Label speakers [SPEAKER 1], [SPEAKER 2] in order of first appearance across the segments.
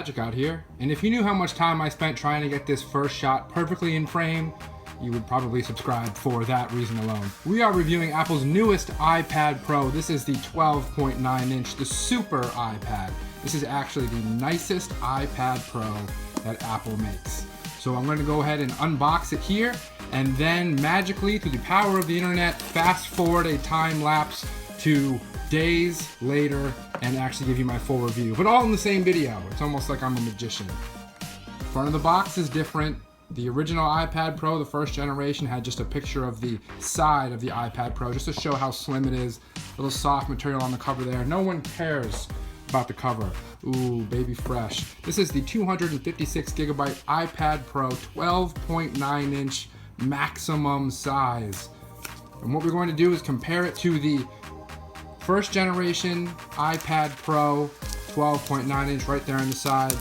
[SPEAKER 1] Gadget Guy here, and if you knew how much time I spent trying to get this first shot perfectly in frame, you would probably subscribe for that reason alone. We are reviewing Apple's newest iPad Pro. This is the 12.9 inch, the Super iPad. This is actually the nicest iPad Pro that Apple makes. So I'm going to go ahead and unbox it here, and then magically, through the power of the internet, fast forward a time lapse to days later and actually give you my full review, but all in the same video. It's almost like I'm a magician. Front of the box is different. The original iPad Pro, the first generation, had just a picture of the side of the iPad Pro just to show how slim it is. A little soft material on the cover there. No one cares about the cover. Ooh, baby fresh. This is the 256 gigabyte iPad Pro, 12.9 inch maximum size. And what we're going to do is compare it to the first generation iPad Pro, 12.9 inch right there on the side.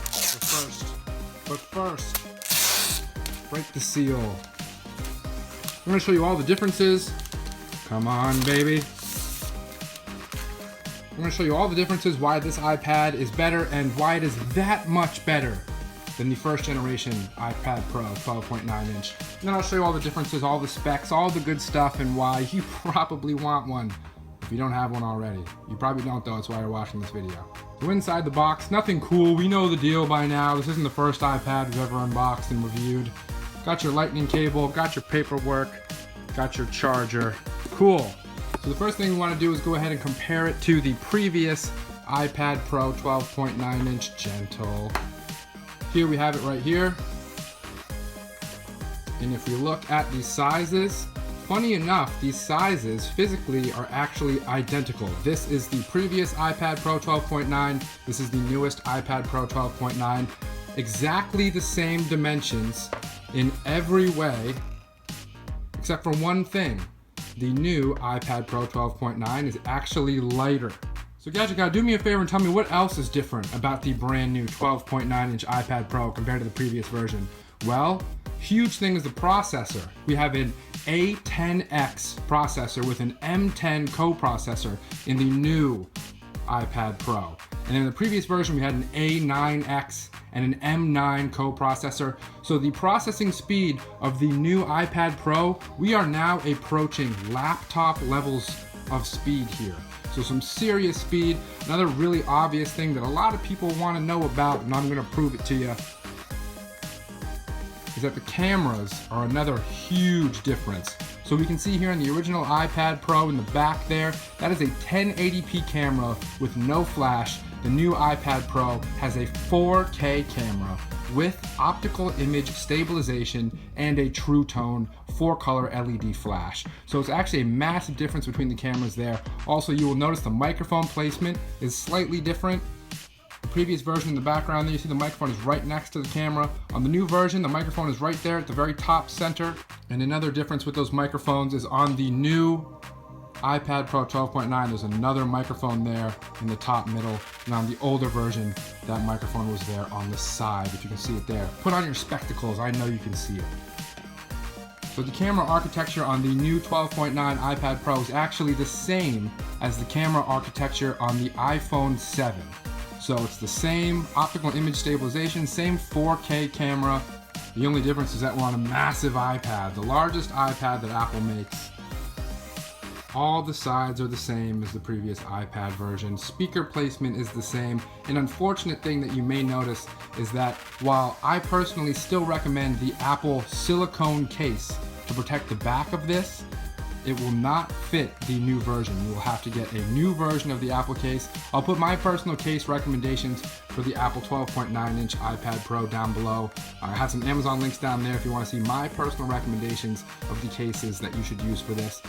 [SPEAKER 1] But first, break the seal. I'm going to show you all the differences. Come on, baby. I'm going to show you all the differences, why this iPad is better and why it is that much better than the first generation iPad Pro 12.9 inch. And then I'll show you all the differences, all the specs, all the good stuff, and why you probably want one if you don't have one already. You probably don't though, that's why you're watching this video. So inside the box, nothing cool. We know the deal by now. This isn't the first iPad we've ever unboxed and reviewed. Got your lightning cable, got your paperwork, got your charger. Cool. So the first thing we want to do is go ahead and compare it to the previous iPad Pro 12.9 inch Gentle. Here we have it right here. And if we look at the sizes, funny enough, these sizes physically are actually identical. This is the previous iPad Pro 12.9. This is the newest iPad Pro 12.9. Exactly the same dimensions in every way, except for one thing. The new iPad Pro 12.9 is actually lighter. So Gadget Guy, do me a favor and tell me what else is different about the brand new 12.9 inch iPad Pro compared to the previous version. Well, huge thing is the processor. We have an A10X processor with an M10 coprocessor in the new iPad Pro. And in the previous version, we had an A9X and an M9 coprocessor. So the processing speed of the new iPad Pro, we are now approaching laptop levels of speed here. So some serious speed. Another really obvious thing that a lot of people want to know about, and I'm going to prove it to you, is that the cameras are another huge difference. So we can see here in the original iPad Pro in the back there, that is a 1080p camera with no flash. The new iPad Pro has a 4K camera with optical image stabilization and a True Tone 4-color LED flash. So it's actually a massive difference between the cameras there. Also, you will notice the microphone placement is slightly different. The previous version in the background there, you see the microphone is right next to the camera. On the new version, the microphone is right there at the very top center. And another difference with those microphones is on the new iPad Pro 12.9, there's another microphone there in the top middle, and on the older version, that microphone was there on the side, if you can see it there. Put on your spectacles, I know you can see it. So the camera architecture on the new 12.9 iPad Pro is actually the same as the camera architecture on the iPhone 7. So it's the same optical image stabilization, same 4K camera. The only difference is that we're on a massive iPad, the largest iPad that Apple makes. All the sides are the same as the previous iPad version. Speaker placement is the same. An unfortunate thing that you may notice is that while I personally still recommend the Apple silicone case to protect the back of this, it will not fit the new version. You will have to get a new version of the Apple case. I'll put my personal case recommendations for the Apple 12.9 inch iPad Pro down below. I have some Amazon links down there if you want to see my personal recommendations of the cases that you should use for this.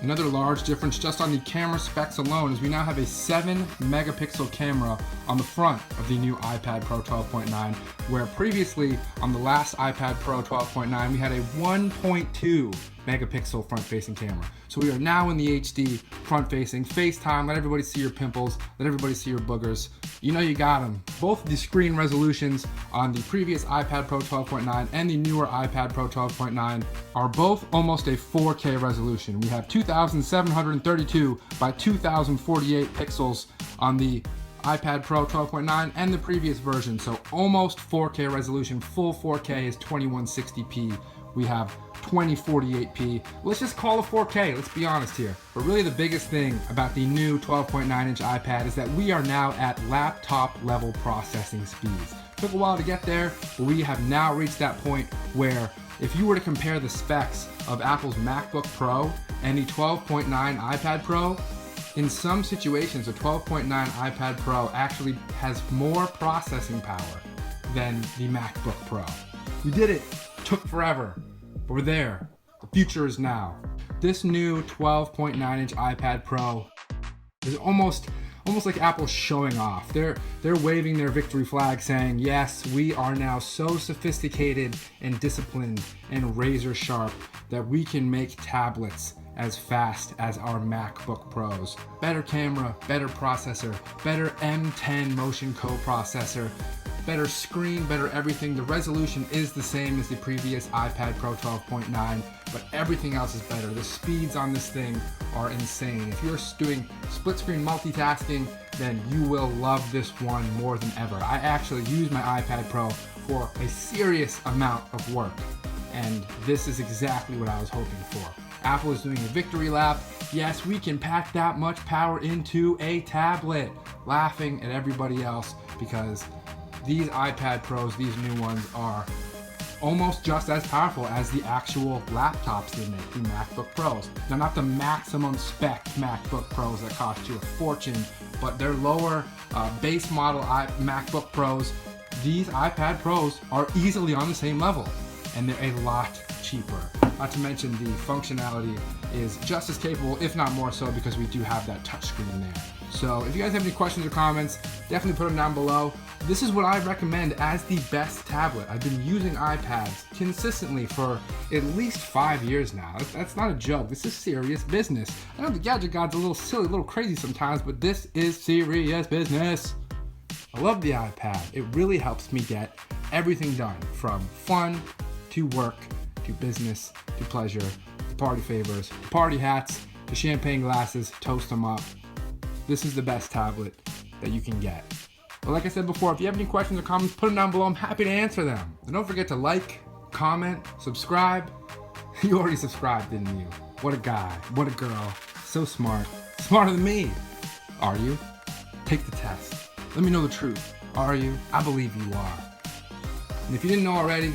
[SPEAKER 1] Another large difference just on the camera specs alone is we now have a 7 megapixel camera on the front of the new iPad Pro 12.9, where previously on the last iPad Pro 12.9 we had a 1.2 megapixel front-facing camera. So we are now in the HD front-facing, FaceTime, let everybody see your pimples, let everybody see your boogers. You know you got them. Both of the screen resolutions on the previous iPad Pro 12.9 and the newer iPad Pro 12.9 are both almost a 4K resolution. We have 2732 by 2048 pixels on the iPad Pro 12.9 and the previous version. So almost 4K resolution. Full 4K is 2160p. We have 2048p. Let's just call it 4K, let's be honest here. But really the biggest thing about the new 12.9-inch iPad is that we are now at laptop level processing speeds. Took a while to get there, but we have now reached that point where if you were to compare the specs of Apple's MacBook Pro and the 12.9 iPad Pro, in some situations, the 12.9 iPad Pro actually has more processing power than the MacBook Pro. We did it. Took forever, but we're there. The future is now. This new 12.9-inch iPad Pro is almost like Apple's showing off. They're waving their victory flag saying, yes, we are now so sophisticated and disciplined and razor sharp that we can make tablets as fast as our MacBook Pros. Better camera, better processor, better M10 motion coprocessor, better screen, better everything. The resolution is the same as the previous iPad Pro 12.9, but everything else is better. The speeds on this thing are insane. If you're doing split screen multitasking, then you will love this one more than ever. I actually use my iPad Pro for a serious amount of work, and this is exactly what I was hoping for. Apple is doing a victory lap. Yes, we can pack that much power into a tablet. Laughing at everybody else because these iPad Pros, these new ones, are almost just as powerful as the actual laptops they make, the MacBook Pros. They're not the maximum spec MacBook Pros that cost you a fortune, but they're lower base model MacBook Pros. These iPad Pros are easily on the same level, and they're a lot cheaper. Not to mention the functionality is just as capable, if not more so, because we do have that touchscreen there. So if you guys have any questions or comments, definitely put them down below. This is what I recommend as the best tablet. I've been using iPads consistently for at least 5 years now. That's not a joke. This is serious business. I know the Gadget God's a little silly, a little crazy sometimes, but this is serious business. I love the iPad. It really helps me get everything done, from fun to work to business to pleasure to party favors to party hats to champagne glasses. Toast them up. This is the best tablet that you can get. But like I said before, if you have any questions or comments, put them down below. I'm happy to answer them. And don't forget to like, comment, subscribe. You already subscribed, didn't you? What a guy, what a girl. So smart. Smarter than me. Are you? Take the test. Let me know the truth. Are you? I believe you are. And if you didn't know already,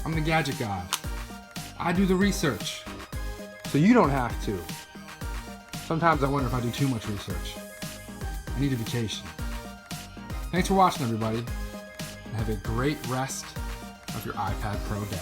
[SPEAKER 1] I'm the Gadget God. I do the research, so you don't have to. Sometimes I wonder if I do too much research. I need a vacation. Thanks for watching, everybody, and have a great rest of your iPad Pro day.